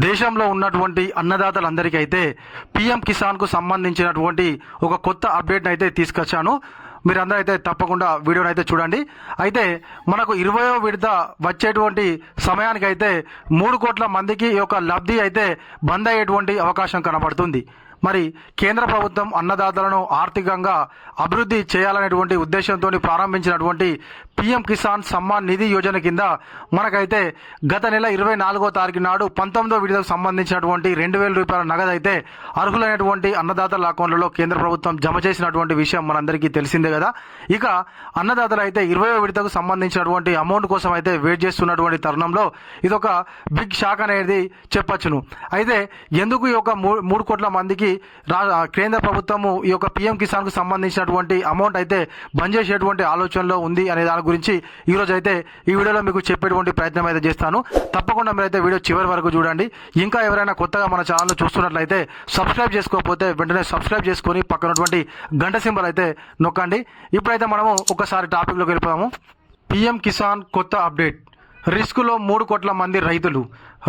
దేశంలో ఉన్నటువంటి అన్నదాతలందరికీ అయితే పీఎం కిసాన్కు సంబంధించినటువంటి ఒక కొత్త అప్డేట్ని అయితే తీసుకొచ్చాను. మీరందరూ అయితే తప్పకుండా వీడియోని అయితే చూడండి. అయితే మనకు 20వ విడత వచ్చేటువంటి సమయానికి అయితే 3 కోట్ల మందికి ఈ యొక్క లబ్ధి అయితే బంద్ అయ్యేటువంటి అవకాశం కనబడుతుంది. మరి కేంద్ర ప్రభుత్వం అన్నదాతలను ఆర్థికంగా అభివృద్ధి చేయాలనేటువంటి ఉద్దేశంతో ప్రారంభించినటువంటి పీఎం కిసాన్ సమ్మాన్ నిధి యోజన కింద మనకైతే గత నెల 24వ తారీఖు నాడు 19వ విడతకు సంబంధించినటువంటి 2,000 రూపాయల నగదు అయితే అర్హులైనటువంటి అన్నదాతల అకౌంట్లలో కేంద్ర ప్రభుత్వం జమ చేసినటువంటి విషయం మనందరికీ తెలిసిందే కదా. ఇక అన్నదాతలు అయితే 20వ విడతకు సంబంధించినటువంటి అమౌంట్ కోసం అయితే వెయిట్ చేస్తున్నటువంటి తరుణంలో ఇదొక బిగ్ షాక్ అనేది చెప్పచ్చును. అయితే ఎందుకు ఈ యొక్క 3 కోట్ల మందికి కేంద్ర ప్రభుత్వము ఈ యొక్క పీఎం కిసాన్ కు సంబంధించినటువంటి అమౌంట్ అయితే బంద్ చేసేటువంటి ఆలోచనలో ఉంది అనే దాని గురించి ఈ రోజు అయితే ఈ వీడియోలో మీకు చెప్పేటువంటి ప్రయత్నం అయితే చేస్తాను. తప్పకుండా మీరైతే వీడియో చివరి వరకు చూడండి. ఇంకా ఎవరైనా కొత్తగా మన ఛానల్ చూస్తున్నట్లయితే సబ్స్క్రైబ్ చేసుకోకపోతే వెంటనే సబ్స్క్రైబ్ చేసుకొని పక్కనటువంటి గంట సింబల్ అయితే నొక్కండి. ఇప్పుడైతే మనము ఒకసారి టాపిక్లోకి వెళ్ళిపోయాము. పీఎం కిసాన్ కొత్త అప్డేట్. రిస్కులో 3 కోట్ల మంది రైతులు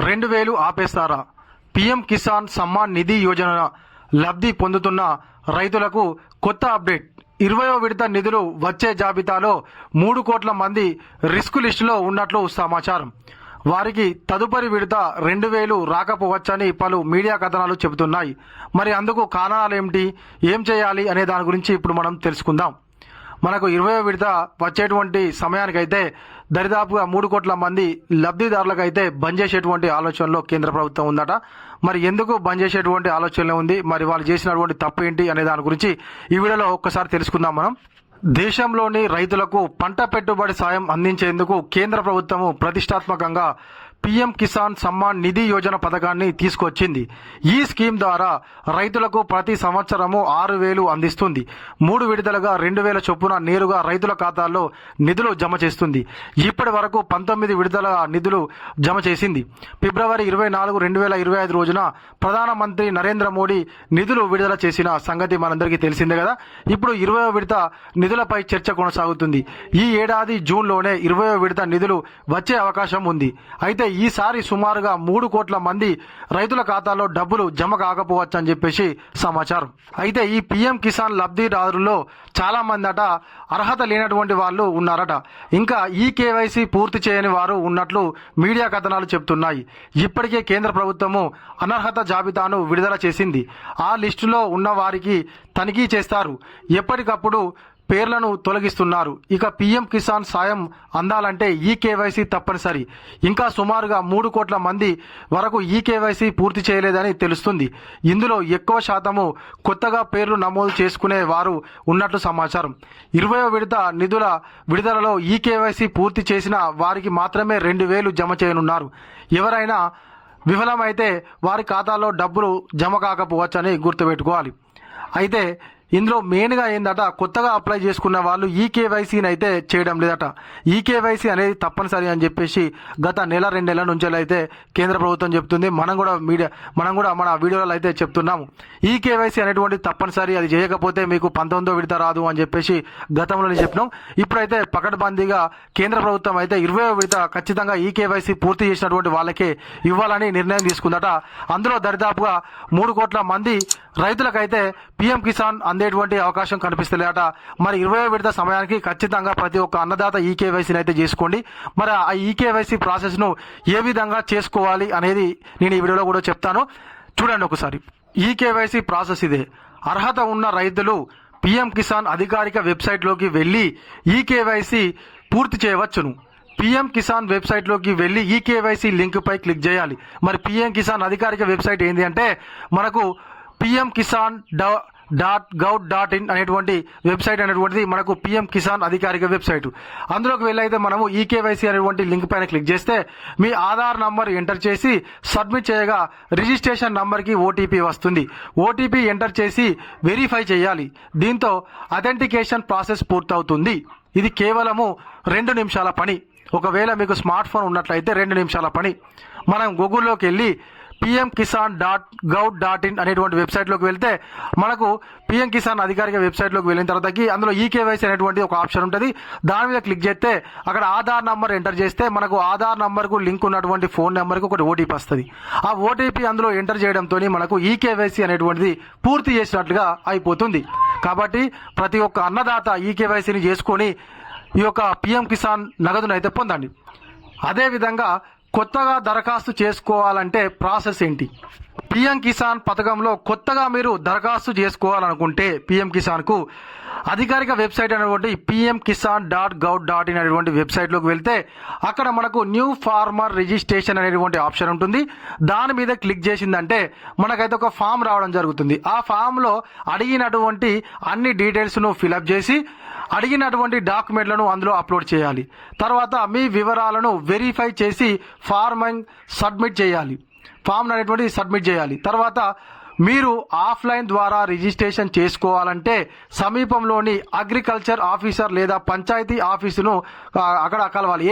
2,000 ఆపేస్తారా? పీఎం కిసాన్ సమ్మాన్ నిధి యోజన లబ్ధి పొందుతున్న రైతులకు కొత్త అప్డేట్. 20వ విడత నిధులు వచ్చే జాబితాలో 3 కోట్ల మంది రిస్క్ లిస్టులో ఉన్నట్లు సమాచారం. వారికి తదుపరి విడత 2,000 రాకపోవచ్చని పలు మీడియా కథనాలు చెబుతున్నాయి. మరి అందుకు కారణాలు ఏమిటి, ఏం చేయాలి అనే దాని గురించి ఇప్పుడు మనం తెలుసుకుందాం. మనకు 20వ విడత వచ్చేటువంటి సమయానికైతే దరిదాపుగా 3 కోట్ల మంది లబ్ధిదారులకు అయితే బంద్ చేసేటువంటి ఆలోచనలో కేంద్ర ప్రభుత్వం ఉందట. మరి ఎందుకు బంద్ చేసేటువంటి ఆలోచనలో ఉంది, మరి వాళ్ళు చేసినటువంటి తప్పు ఏంటి అనే దాని గురించి ఈ వీడియోలో ఒక్కసారి తెలుసుకుందాం మనం. దేశంలోని రైతులకు పంట పెట్టుబడి సాయం అందించేందుకు కేంద్ర ప్రభుత్వము ప్రతిష్టాత్మకంగా పీఎం కిసాన్ సమ్మాన్ నిధి యోజన పథకాన్ని తీసుకొచ్చింది. ఈ స్కీమ్ ద్వారా రైతులకు ప్రతి సంవత్సరము 6,000 అందిస్తుంది. 3 విడతలుగా 2,000 చొప్పున నేరుగా రైతుల ఖాతాల్లో నిధులు జమ చేస్తుంది. ఇప్పటి వరకు 19 విడతల నిధులు జమ చేసింది. ఫిబ్రవరి 24, 2025 రోజున ప్రధానమంత్రి నరేంద్ర మోడీ నిధులు విడుదల చేసిన సంగతి మనందరికీ తెలిసిందే కదా. ఇప్పుడు 20వ విడత నిధులపై చర్చ కొనసాగుతుంది. ఈ ఏడాది జూన్లోనే 20వ విడత నిధులు వచ్చే అవకాశం ఉంది. అయితే ఈసారి సుమారుగా 3 కోట్ల మంది రైతుల ఖాతాలో డబ్బులు జమ కాకపోవచ్చు అని చెప్పేసి సమాచారం. అయితే ఈ పీఎం కిసాన్ లబ్ధిదారుల్లో చాలా మంది అట అర్హత లేనటువంటి వాళ్ళు ఉన్నారట. ఇంకా ఈ కేవైసీ పూర్తి చేయని వారు ఉన్నట్లు మీడియా కథనాలు చెబుతున్నాయి. ఇప్పటికే కేంద్ర ప్రభుత్వము అనర్హత జాబితాను విడుదల చేసింది. ఆ లిస్టులో ఉన్న వారికి తనిఖీ చేస్తారు. ఎప్పటికప్పుడు పేర్లను తొలగిస్తున్నారు. ఇక పీఎం కిసాన్ సాయం అందాలంటే ఈ కేవైసీ తప్పనిసరి. ఇంకా సుమారుగా 3 కోట్ల మంది వరకు ఈ కేవైసీ పూర్తి చేయలేదని తెలుస్తుంది. ఇందులో ఎక్కువ శాతము కొత్తగా పేర్లు నమోదు చేసుకునే వారు ఉన్నట్లు సమాచారం. 20వ విడత నిధుల విడుదలలో ఈ కేవైసీ పూర్తి చేసిన వారికి మాత్రమే 2,000 జమ చేయనున్నారు. ఎవరైనా విఫలమైతే వారి ఖాతాలో డబ్బులు జమ కాకపోవచ్చని గుర్తుపెట్టుకోవాలి. అయితే ఇందులో మెయిన్గా ఏందట, కొత్తగా అప్లై చేసుకున్న వాళ్ళు ఈ కేవైసీని అయితే చేయడం లేదట. ఈ కేవైసీ అనేది తప్పనిసరి అని చెప్పేసి గత నెల 2 నెలల నుంచి అయితే కేంద్ర ప్రభుత్వం చెప్తుంది. మనం కూడా మన వీడియోలో అయితే చెప్తున్నాము. ఈ కేవైసీ అనేటువంటి తప్పనిసరి, అది చేయకపోతే మీకు 19వ విడత రాదు అని చెప్పేసి గతంలోనే చెప్పినాం. ఇప్పుడైతే పకడ్బందీగా కేంద్ర ప్రభుత్వం అయితే 20వ విడత ఖచ్చితంగా ఈ కేవైసీ పూర్తి చేసినటువంటి వాళ్ళకే ఇవ్వాలని నిర్ణయం తీసుకుందట. అందులో దరిదాపుగా 3 కోట్ల మంది రైతులకైతే పీఎం కిసాన్ అందేటువంటి అవకాశం కనిపిస్తలేట. మరి 20వ విడత సమయానికి ఖచ్చితంగా ప్రతి ఒక్క అన్నదాత ఈ కేవైసీని అయితే చేసుకోండి. మరి ఆ ఈ కేవైసీ ప్రాసెస్ను ఏ విధంగా చేసుకోవాలి అనేది నేను ఈ వీడియోలో కూడా చెప్తాను. చూడండి ఒకసారి. ఈ కేవైసీ ప్రాసెస్ ఇదే. అర్హత ఉన్న రైతులు పీఎం కిసాన్ అధికారిక వెబ్సైట్లోకి వెళ్ళి ఈ కేవైసీ పూర్తి చేయవచ్చును. పీఎం కిసాన్ వెబ్సైట్లోకి వెళ్ళి ఈ కేవైసీ లింక్పై క్లిక్ చేయాలి. మరి పీఎం కిసాన్ అధికారిక వెబ్సైట్ ఏంటి అంటే మనకు pmkisan.gov.in అనేటువంటి వెబ్సైట్ అనేటువంటిది మనకు పీఎం కిసాన్ అధికారిక వెబ్సైట్. అందులోకి వెళ్ళైతే మనము ఈ కేవైసీ అనేటువంటి లింక్ పైన క్లిక్ చేస్తే మీ ఆధార్ నంబర్ ఎంటర్ చేసి సబ్మిట్ చేయగా రిజిస్ట్రేషన్ నంబర్కి ఓటీపీ వస్తుంది. ఓటీపీ ఎంటర్ చేసి వెరిఫై చేయాలి. దీంతో అథెంటికేషన్ ప్రాసెస్ పూర్తవుతుంది. ఇది కేవలము 2 నిమిషాల పని. ఒకవేళ మీకు స్మార్ట్ ఫోన్ ఉన్నట్లయితే 2 నిమిషాల పని. మనం గూగుల్లోకి వెళ్ళి pmkisan.gov.in అనేటువంటి వెబ్సైట్లోకి వెళ్తే మనకు పిఎం కిసాన్ అధికారిక వెబ్సైట్లోకి వెళ్ళిన తర్వాతకి అందులో ఈకేవైసీ అనేటువంటి ఒక ఆప్షన్ ఉంటుంది. దాని మీద క్లిక్ చేస్తే అక్కడ ఆధార్ నంబర్ ఎంటర్ చేస్తే మనకు ఆధార్ నంబర్కు లింక్ ఉన్నటువంటి ఫోన్ నెంబర్కి ఒకటి ఓటీపీ వస్తుంది. ఆ ఓటీపీ అందులో ఎంటర్ చేయడంతో మనకు ఈకేవైసీ అనేటువంటిది పూర్తి చేసినట్లుగా అయిపోతుంది. కాబట్టి ప్రతి ఒక్క అన్నదాత ఈకేవైసీని చేసుకొని ఈ యొక్క పిఎం కిసాన్ నగదును అయితే పొందండి. అదేవిధంగా కొత్తగా దరఖాస్తు చేసుకోవాలంటే ప్రాసెస్ ఏంటి? పిఎం కిసాన్ పథకంలో కొత్తగా మీరు దరఖాస్తు చేసుకోవాలనుకుంటే పిఎం కిసాన్కు అధికారిక వెబ్సైట్ అనేటువంటి pmkisan.gov.in అనేటువంటి వెబ్సైట్లోకి వెళ్తే అక్కడ మనకు న్యూ ఫార్మర్ రిజిస్ట్రేషన్ అనేటువంటి ఆప్షన్ ఉంటుంది. దాని మీద క్లిక్ చేసిందంటే మనకైతే ఒక ఫామ్ రావడం జరుగుతుంది. ఆ ఫామ్లో అడిగినటువంటి అన్ని డీటెయిల్స్ను ఫిలప్ చేసి అడిగినటువంటి డాక్యుమెంట్లను అందులో అప్లోడ్ చేయాలి. తర్వాత మీ వివరాలను వెరిఫై చేసి ఫామ్ అనేటువంటి సబ్మిట్ చేయాలి. తర్వాత మీరు ఆఫ్లైన్ ద్వారా రిజిస్ట్రేషన్ చేసుకోవాలంటే సమీపంలోని అగ్రికల్చర్ ఆఫీసర్ లేదా పంచాయతీ ఆఫీసును అక్కడ కలవాలి.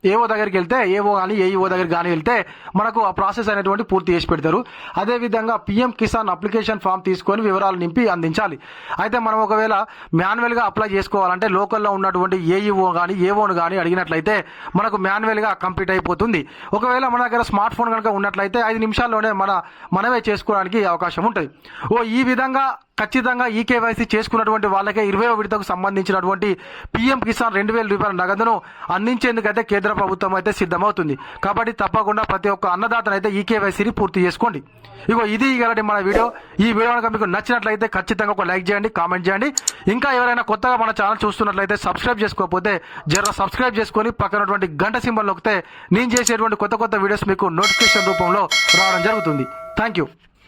ఏఓ దగ్గరికి వెళ్తే ఏఓ కానీ ఏఈఓ దగ్గరికి కానీ వెళ్తే మనకు ఆ ప్రాసెస్ అనేటువంటి పూర్తి చేసి పెడతారు. అదేవిధంగా పిఎం కిసాన్ అప్లికేషన్ ఫామ్ తీసుకొని వివరాలు నింపి అందించాలి. అయితే మనం ఒకవేళ మాన్యువల్గా అప్లై చేసుకోవాలంటే లోకల్లో ఉన్నటువంటి ఏఈఓ కానీ ఏఓను కానీ అడిగినట్లయితే మనకు మాన్యువల్గా కంప్లీట్ అయిపోతుంది. ఒకవేళ మన దగ్గర స్మార్ట్ ఫోన్ కనుక ఉన్నట్లయితే 5 నిమిషాల్లోనే మనమే చేసుకోవడానికి అవకాశం ఉంటుంది. ఈ విధంగా ఖచ్చితంగా ఈకేవైసీ చేసుకున్నటువంటి వాళ్ళకే 20వ విడతకు సంబంధించినటువంటి పిఎం కిసాన్ 2000 రూపాయల నగదును అందించేందుకైతే కేంద్ర ప్రభుత్వం అయితే సిద్ధమవుతుంది. కాబట్టి తప్పకుండా ప్రతి ఒక్క అన్నదాతనైతే ఈకేవైసీని పూర్తి చేసుకోండి. ఇది ఇలాంటి మన వీడియో. ఈ వీడియో కనుక మీకు నచ్చినట్లయితే ఖచ్చితంగా ఒక లైక్ చేయండి, కామెంట్ చేయండి. ఇంకా ఎవరైనా కొత్తగా మన ఛానల్ చూస్తున్నట్లయితే సబ్స్క్రైబ్ చేసుకోకపోతే సబ్స్క్రైబ్ చేసుకొని పక్కనటువంటి గంట సింబల్ నొక్కితే నేను చేసేటువంటి కొత్త వీడియోస్ మీకు నోటిఫికేషన్ రూపంలో రావడం జరుగుతుంది. Thank you.